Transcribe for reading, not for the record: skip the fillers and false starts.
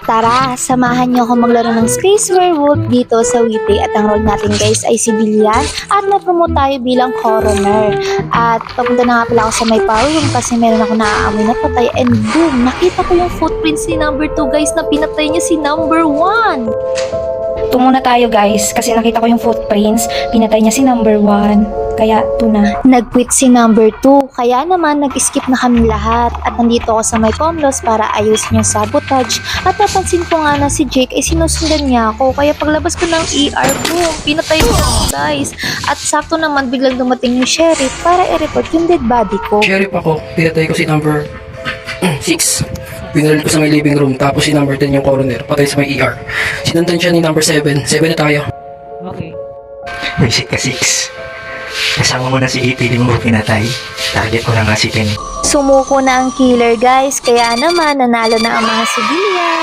Tara, samahan niyo ako maglaro ng Space Werewolf dito sa Wite at ang role natin guys ay civilian at na-promote tayo bilang coroner. At papunta na nga pala ako sa may power room kasi meron ako naaamoy na patay and boom, nakita ko yung footprints ni number 2 guys na pinatay niya si number 1. Ito muna tayo guys kasi nakita ko yung footprints, pinatay niya si number 1. Kaya ito na. Nag-quit si number 2, kaya naman nag-skip na kami lahat at nandito ako sa may comlos para ayusin yung sabotage at napansin ko nga na si Jake ay sinusundan niya ako kaya paglabas ko ng ER, boom, pinatay niya ako guys. At sakto naman biglang dumating yung sheriff para i-report yung dead body ko. Sheriff ako, pinatay ko si number 6. Binaril ko sa may living room, tapos si number 10 yung coroner, patay sa may ER. Sinundan siya ni number 7. 7 na tayo. Okay. Visit ka 6. Kasama mo na si EP, di mo pinatay. Target ko na nga si Penny. Sumuko na ang killer guys, kaya naman nanalo na ang mga civilian.